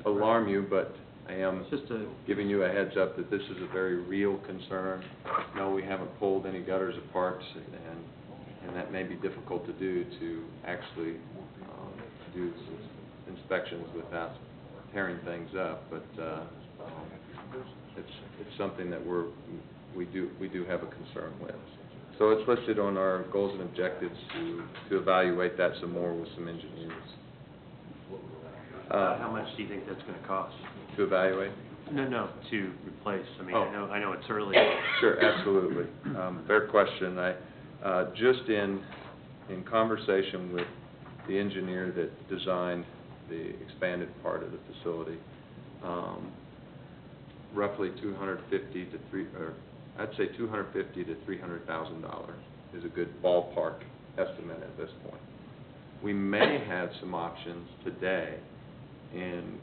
[SPEAKER 8] alarm you, but I am
[SPEAKER 3] It's just a,
[SPEAKER 8] giving you a heads up that this is a very real concern. No, we haven't pulled any gutters apart, and that may be difficult to do, to actually do some inspections without tearing things up, but it's something that we do have a concern with. So it's listed on our goals and objectives to evaluate that some more with some engineers.
[SPEAKER 4] How much do you think that's gonna cost?
[SPEAKER 8] To evaluate?
[SPEAKER 4] No, to replace. I mean,
[SPEAKER 8] Oh.
[SPEAKER 4] I know it's early.
[SPEAKER 8] Sure, absolutely. Fair question. Just in conversation with the engineer that designed the expanded part of the facility, roughly $250,000 to $300,000 is a good ballpark estimate at this point. We may have some options today in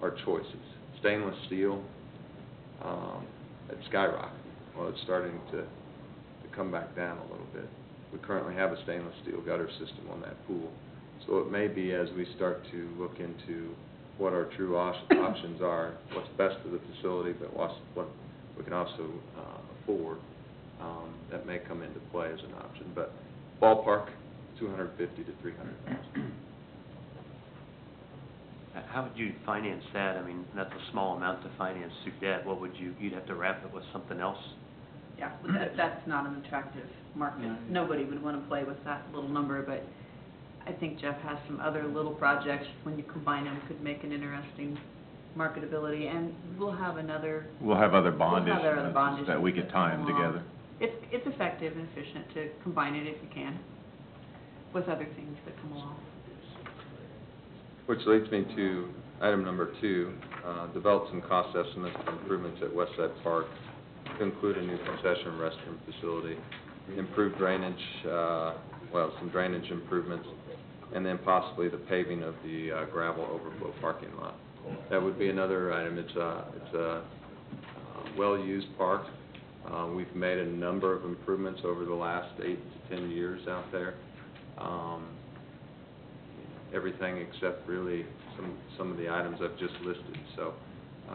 [SPEAKER 8] our choices. Stainless steel at Skyrock, well, it's starting to come back down a little bit. We currently have a stainless steel gutter system on that pool. So it may be, as we start to look into what our true options are, what's best for the facility, but what we can also afford, that may come into play as an option. But ballpark, $250,000 to $300,000.
[SPEAKER 4] How would you finance that? I mean, that's a small amount to finance through debt. What would you'd have to wrap it with something else
[SPEAKER 10] Yeah, that's not an attractive market. Nobody would want to play with that little number, but I think Jeff has some other little projects, when you combine them, could make an interesting marketability, and we'll have other
[SPEAKER 5] bond
[SPEAKER 10] We'll have our other bond
[SPEAKER 5] issuances that we could tie them
[SPEAKER 10] issuances come along.
[SPEAKER 5] together.
[SPEAKER 10] It's effective and efficient to combine it if you can, with other things that come along.
[SPEAKER 8] Which leads me to item number 2, develop some cost estimates for improvements at Westside Park to include a new concession restroom facility, improved drainage, some drainage improvements, and then possibly the paving of the gravel overflow parking lot. That would be another item. It's a well-used park. We've made a number of improvements over the last 8 to 10 years out there. Everything except really some of the items I've just listed. So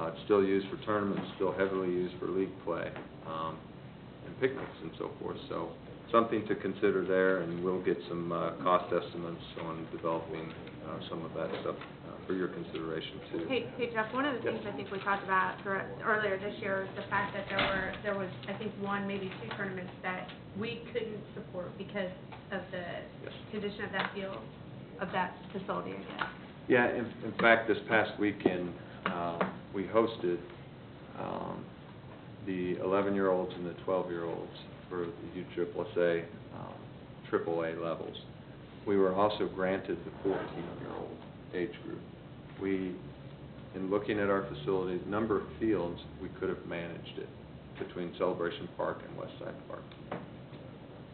[SPEAKER 8] it's still used for tournaments, still heavily used for league play, and picnics and so forth. So something to consider there, and we'll get some cost estimates on developing some of that stuff for your consideration too.
[SPEAKER 9] Hey Jeff, one of the things I think we talked about earlier this year is the fact that there was, I think, 1, maybe 2 tournaments that we couldn't support because of the condition of that field, of that facility, I guess.
[SPEAKER 8] Yeah, in fact, this past weekend, we hosted the 11-year-olds and the 12-year-olds for the USSSA AAA levels. We were also granted the 14-year-old age group. We, in looking at our facilities, number of fields, we could have managed it between Celebration Park and Westside Park.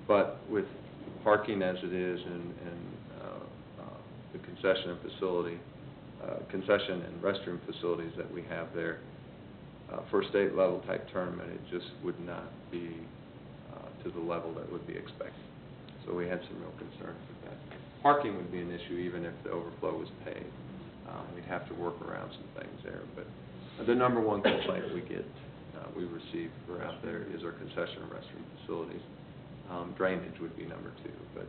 [SPEAKER 8] But with parking as it is and the concession and restroom facilities that we have there, for a state level type tournament, it just would not be to the level that would be expected. So we had some real concerns with that. Parking would be an issue even if the overflow was paid. We'd have to work around some things there. But the number one complaint we receive for out there is our concession and restroom facilities. Drainage would be number 2, but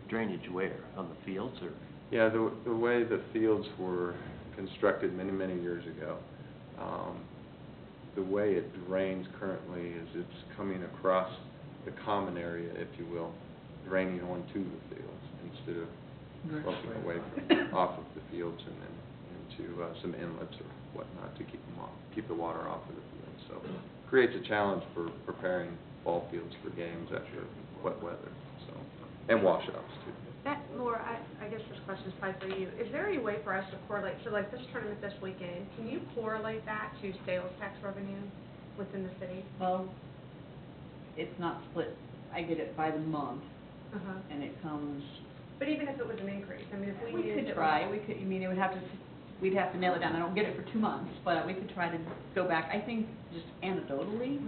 [SPEAKER 4] Drainage where? On the fields or?
[SPEAKER 8] yeah, the way the fields were constructed many years ago, the way it drains currently is it's coming across the common area, if you will, draining onto the fields instead of sloping away off of the fields and then into some inlets or whatnot to keep the water off of the fields. So it creates a challenge for preparing ball fields for games after wet weather. So, and washouts too.
[SPEAKER 9] Laura, I guess this question is probably for you. Is there any way for us to correlate, so like this tournament this weekend, can you correlate that to sales tax revenue within the city?
[SPEAKER 10] Well, it's not split. I get it by the month, and it comes.
[SPEAKER 9] But even if it was an increase, I mean, if we
[SPEAKER 10] We
[SPEAKER 9] knew
[SPEAKER 10] could
[SPEAKER 9] that-
[SPEAKER 10] try, it would have to, we'd have to nail it down. I don't get it for 2 months, but we could try to go back. I think just anecdotally,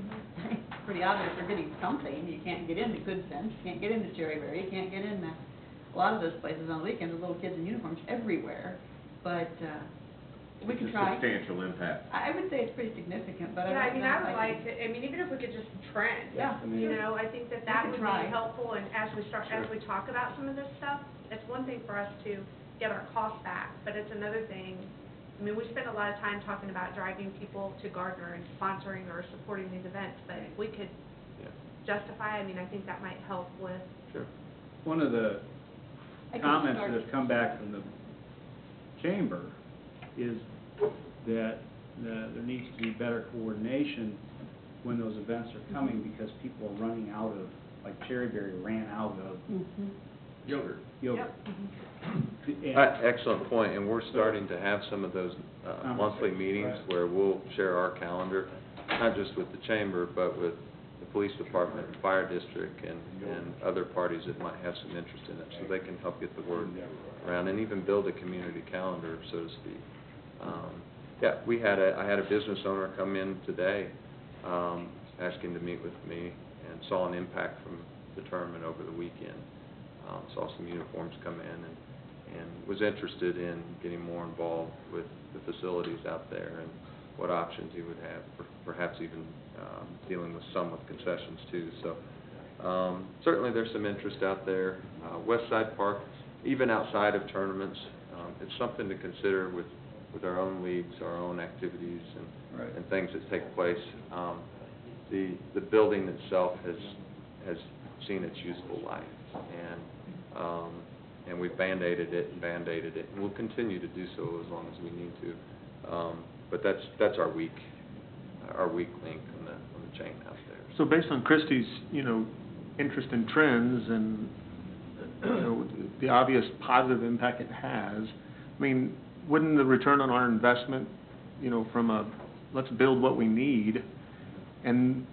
[SPEAKER 10] it's pretty obvious we're getting something. You can't get into Good Sense, you can't get into Cherryberry, you can't get in a lot of those places on the weekends with little kids in uniforms everywhere. But we could try.
[SPEAKER 5] It's a substantial impact.
[SPEAKER 10] I would say it's pretty significant, but
[SPEAKER 9] Yeah,
[SPEAKER 10] I
[SPEAKER 9] I
[SPEAKER 10] don't
[SPEAKER 9] mean,
[SPEAKER 10] know
[SPEAKER 9] I
[SPEAKER 10] if
[SPEAKER 9] would
[SPEAKER 10] can-
[SPEAKER 9] like to, I mean, even if we could just trend.
[SPEAKER 10] Yeah.
[SPEAKER 9] You know, I think that
[SPEAKER 10] We
[SPEAKER 9] would
[SPEAKER 10] could try.
[SPEAKER 9] be helpful, and as we talk about some of this stuff, it's one thing for us to get our costs back, but it's another thing. I mean, we spend a lot of time talking about driving people to Gardner and sponsoring or supporting these events, but if we could justify, I mean, I think that might help with.
[SPEAKER 8] Sure.
[SPEAKER 3] One of the
[SPEAKER 10] I can
[SPEAKER 3] comments
[SPEAKER 10] start-
[SPEAKER 3] that have come back from the chamber is that there needs to be better coordination when those events are coming, because people are running out of, like Cherryberry ran out of
[SPEAKER 8] Yogurt.
[SPEAKER 3] yogurt. And-
[SPEAKER 8] Excellent point, and we're starting to have some of those monthly meetings where we'll share our calendar, not just with the chamber, but with the police department, fire district, and other parties that might have some interest in it, so they can help get the word around and even build a community calendar, so to speak. I had a business owner come in today, asking to meet with me, and saw an impact from the tournament over the weekend. Saw some uniforms come in and was interested in getting more involved with the facilities out there and what options he would have, perhaps even dealing with some with concessions too. So certainly there's some interest out there. Westside Park, even outside of tournaments, it's something to consider with our own leagues, our own activities and things that take place. the building itself has seen its useful life, and we've Band-Aided it, and we'll continue to do so as long as we need to. But that's our weak link on the chain out there.
[SPEAKER 7] So based on Christie's, interest in trends and, the obvious positive impact it has, I mean, wouldn't the return on our investment, from let's build what we need, and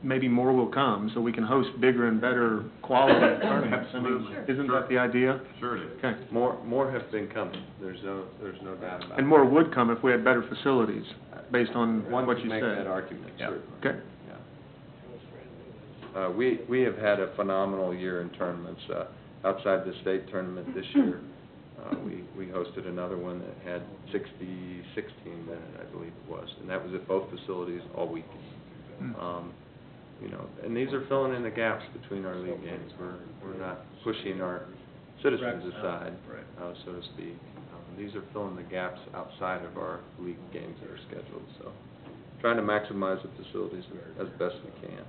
[SPEAKER 7] maybe more will come, so we can host bigger and better quality tournaments? I mean,
[SPEAKER 2] Absolutely.
[SPEAKER 7] isn't that the idea?
[SPEAKER 2] Sure it is.
[SPEAKER 7] Okay.
[SPEAKER 8] More have been coming. There's no doubt about it.
[SPEAKER 7] And more would come if we had better facilities, based on
[SPEAKER 8] One
[SPEAKER 7] what
[SPEAKER 8] could
[SPEAKER 7] you
[SPEAKER 8] make
[SPEAKER 7] said.
[SPEAKER 8] that argument,
[SPEAKER 5] Yeah.
[SPEAKER 8] certainly.
[SPEAKER 7] Okay.
[SPEAKER 8] Yeah. We have had a phenomenal year in tournaments. Outside the state tournament this year, we hosted another one that had 16 in it, I believe it was, and that was at both facilities all weekend. And these are filling in the gaps between our league games. We're not pushing our citizens aside, so to speak. These are filling the gaps outside of our league games that are scheduled. So, trying to maximize the facilities as best we can.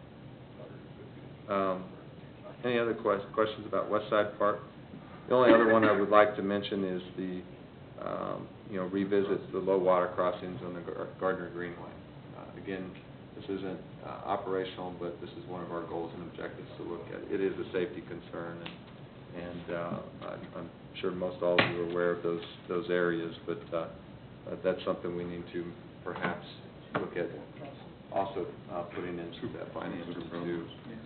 [SPEAKER 8] Any other questions about West Side Park? The only other one I would like to mention is the revisit the low water crossings on the Gardner Greenway. Again, this isn't operational, but this is one of our goals and objectives to look at. It is a safety concern, and I'm sure most all of you are aware of those areas, but that's something we need to perhaps look at also putting into that financing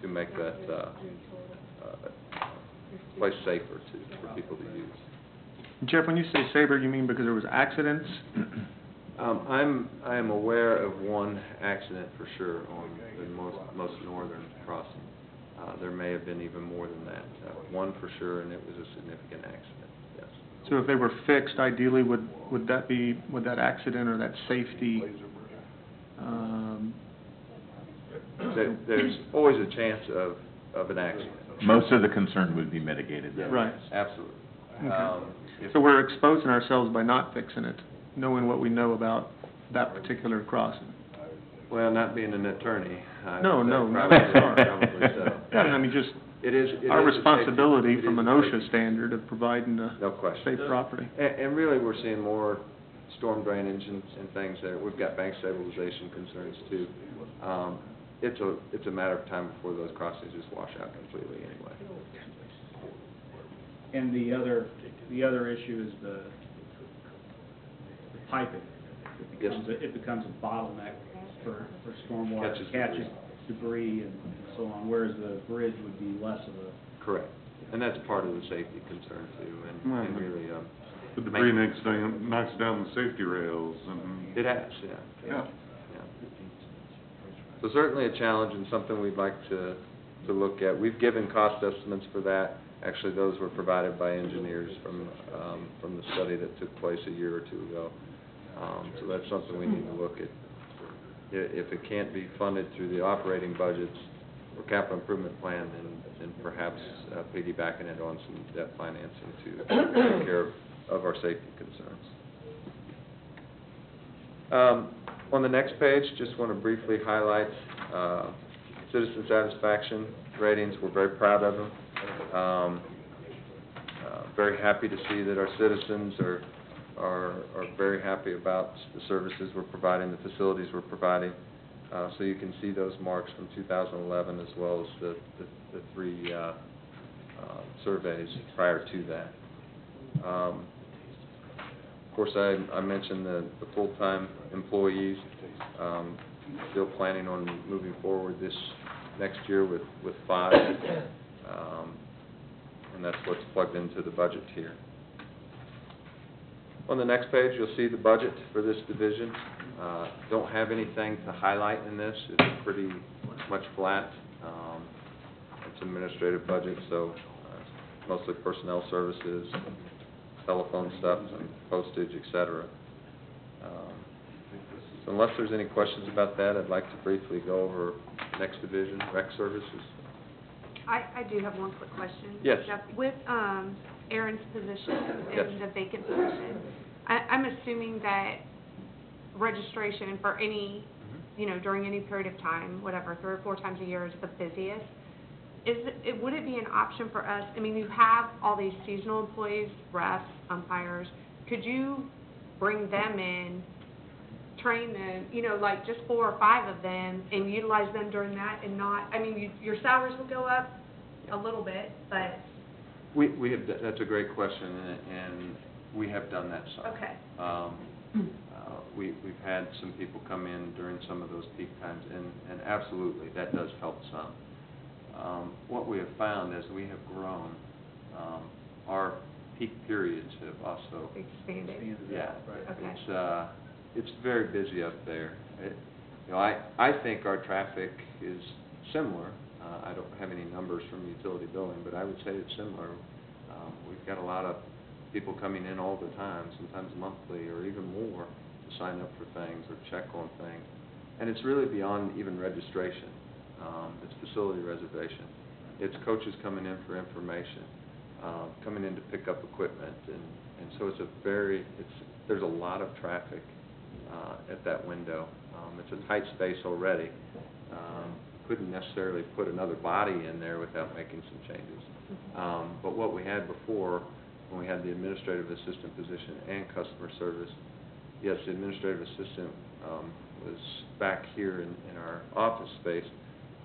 [SPEAKER 8] to make that place safer for people to use.
[SPEAKER 7] Jeff, when you say saber, you mean because there was accidents?
[SPEAKER 8] I am aware of one accident for sure on the most northern crossing. There may have been even more than that. One for sure, and it was a significant accident. Yes.
[SPEAKER 7] So if they were fixed, ideally, would that accident or that safety?
[SPEAKER 8] There's always a chance of an accident.
[SPEAKER 5] Most of the concern would be mitigated, though.
[SPEAKER 7] Right.
[SPEAKER 8] Absolutely.
[SPEAKER 7] Okay. So we're exposing ourselves by not fixing it, knowing what we know about that particular crossing.
[SPEAKER 8] Well, not being an attorney.
[SPEAKER 7] No,
[SPEAKER 8] Probably so.
[SPEAKER 7] Yeah, I mean, just
[SPEAKER 8] It is
[SPEAKER 7] our
[SPEAKER 8] a safety-
[SPEAKER 7] responsibility
[SPEAKER 8] it
[SPEAKER 7] from
[SPEAKER 8] is
[SPEAKER 7] an
[SPEAKER 8] a
[SPEAKER 7] OSHA
[SPEAKER 8] safety-
[SPEAKER 7] standard of providing
[SPEAKER 8] No question.
[SPEAKER 7] safe property.
[SPEAKER 8] And really, we're seeing more storm drainage and things there. We've got bank stabilization concerns too. It's a matter of time before those crossings just wash out completely anyway.
[SPEAKER 3] And the other issue is the piping. It becomes a bottleneck for stormwater, catching debris and so on, whereas the bridge would be less of a...
[SPEAKER 8] Correct. And that's part of the safety concern too, and really,
[SPEAKER 2] The debris knocks down the safety rails and...
[SPEAKER 8] it has, yeah.
[SPEAKER 2] Yeah.
[SPEAKER 8] So certainly a challenge and something we'd like to look at. We've given cost estimates for that. Actually, those were provided by engineers from the study that took place a year or two ago. So that's something we need to look at. If it can't be funded through the operating budgets or capital improvement plan, then perhaps piggybacking it on some debt financing to take care of our safety concerns. On the next page, just want to briefly highlight citizen satisfaction ratings. We're very proud of them. Very happy to see that our citizens are very happy about the services we're providing, the facilities we're providing. So you can see those marks from 2011 as well as the three surveys prior to that. Of course, I mentioned the full-time employees. Still planning on moving forward this next year with 5, and that's what's plugged into the budget here. On the next page, you'll see the budget for this division. Don't have anything to highlight in this. It's pretty much flat. It's an administrative budget, so it's mostly personnel services, telephone stuff, and postage, et cetera. So unless there's any questions about that, I'd like to briefly go over next division, rec services.
[SPEAKER 9] I do have one quick question.
[SPEAKER 8] Yes.
[SPEAKER 9] Jeff, with Aaron's position
[SPEAKER 8] Yes.
[SPEAKER 9] and the vacant position, I'm assuming that registration for any during any period of time, whatever, 3 or 4 times a year is the busiest. Would it be an option for us, I mean, you have all these seasonal employees, refs, umpires, could you bring them in, train them, like just 4 or 5 of them, and utilize them during that and not, I mean, your salaries will go up a little bit, but,
[SPEAKER 8] We have, that's a great question, and we have done that some.
[SPEAKER 9] okay.
[SPEAKER 8] We've had some people come in during some of those peak times, and absolutely, that does help some. What we have found as we have grown, our peak periods have also,
[SPEAKER 9] Expanded.
[SPEAKER 8] yeah,
[SPEAKER 9] Okay.
[SPEAKER 8] it's very busy up there. I think our traffic is similar. I don't have any numbers from utility billing, but I would say it's similar. We've got a lot of people coming in all the time, sometimes monthly or even more, to sign up for things or check on things. And it's really beyond even registration. It's facility reservation. It's coaches coming in for information, coming in to pick up equipment. And so there's a lot of traffic at that window. It's a tight space already. Couldn't necessarily put another body in there without making some changes. But what we had before, when we had the administrative assistant position and customer service, yes, the administrative assistant was back here in our office space,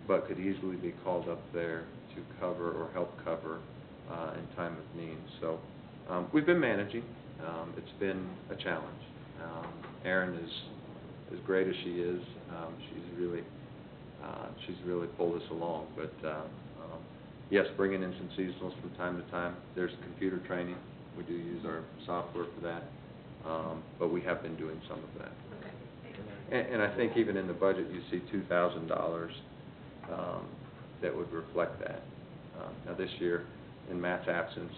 [SPEAKER 8] but could easily be called up there to cover or help cover in time of need. So we've been managing. It's been a challenge. Erin is as great as she is. She's really pulled us along. But yes, bringing in some seasonals from time to time. There's computer training. We do use our software for that. But we have been doing some of that.
[SPEAKER 9] Okay.
[SPEAKER 8] And I think even in the budget, you see $2,000 that would reflect that. Now this year, in Matt's absence,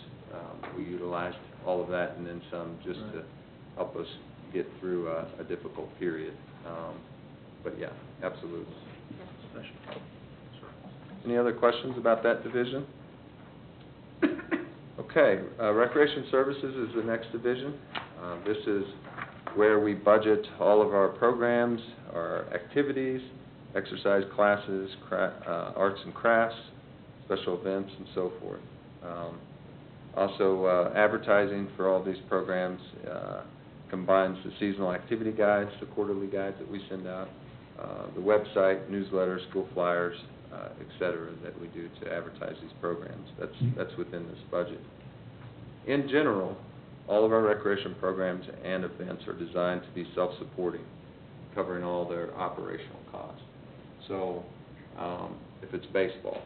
[SPEAKER 8] we utilized all of that and then some just to help us get through a difficult period. But yeah, absolutely. Any other questions about that division? Okay, Recreation Services is the next division. This is where we budget all of our programs, our activities, exercise classes, arts and crafts, special events, and so forth. Also, advertising for all these programs combines the seasonal activity guides, the quarterly guides that we send out, the website, newsletters, school flyers, et cetera, that we do to advertise these programs. That's within this budget. In general, all of our recreation programs and events are designed to be self-supporting, covering all their operational costs. So if it's baseball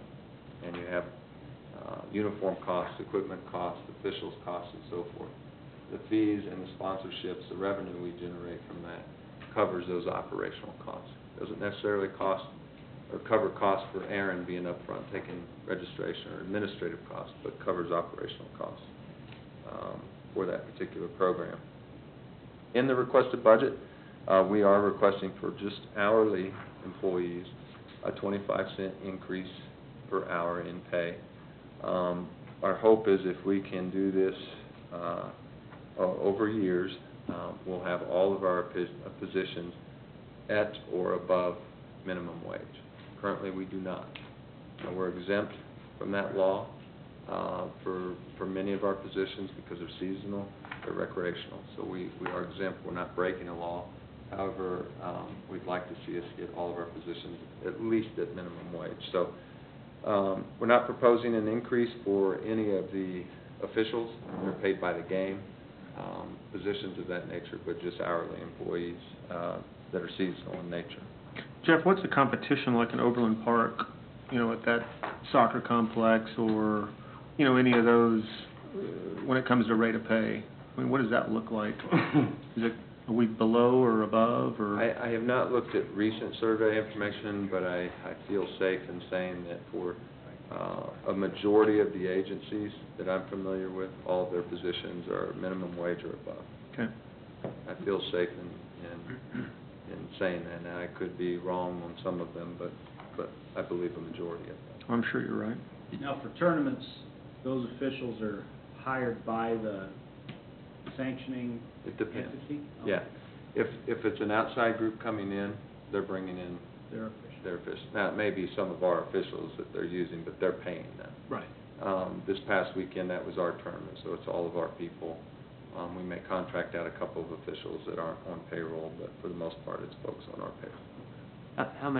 [SPEAKER 8] and you have uniform costs, equipment costs, officials costs, and so forth, the fees and the sponsorships, the revenue we generate from that covers those operational costs. Doesn't necessarily cost or cover costs for Erin being up front taking registration or administrative costs, but covers operational costs for that particular program. In the requested budget, we are requesting for just hourly employees a 25-cent increase per hour in pay. Our hope is if we can do this over years, we'll have all of our positions at or above minimum wage. Currently, we do not. We're exempt from that law for many of our positions because they're seasonal, they're recreational. So we are exempt. We're not breaking a law. However, we'd like to see us get all of our positions at least at minimum wage. So we're not proposing an increase for any of the officials. They're paid by the game, positions of that nature, but just hourly employees that are seasonal in nature.
[SPEAKER 7] Jeff, what's the competition like in Overland Park, at that soccer complex or, any of those when it comes to rate of pay? I mean, what does that look like? Are we below or above or?
[SPEAKER 8] I have not looked at recent survey information, but I feel safe in saying that for a majority of the agencies that I'm familiar with, all of their positions are minimum wage or above.
[SPEAKER 7] Okay.
[SPEAKER 8] I feel safe in saying that. Now, I could be wrong on some of them, but I believe a majority of them.
[SPEAKER 7] I'm sure you're right.
[SPEAKER 3] Now, for tournaments, those officials are hired by the sanctioning
[SPEAKER 8] It depends.
[SPEAKER 3] entity?
[SPEAKER 8] Yeah. If it's an outside group coming in, they're bringing in
[SPEAKER 3] They're official.
[SPEAKER 8] their fish. Now, it may be some of our officials that they're using, but they're paying them.
[SPEAKER 7] Right.
[SPEAKER 8] This past weekend, that was our tournament, so it's all of our people. We may contract out a couple of officials that aren't on payroll, but for the most part, it's folks on our payroll.
[SPEAKER 4] How many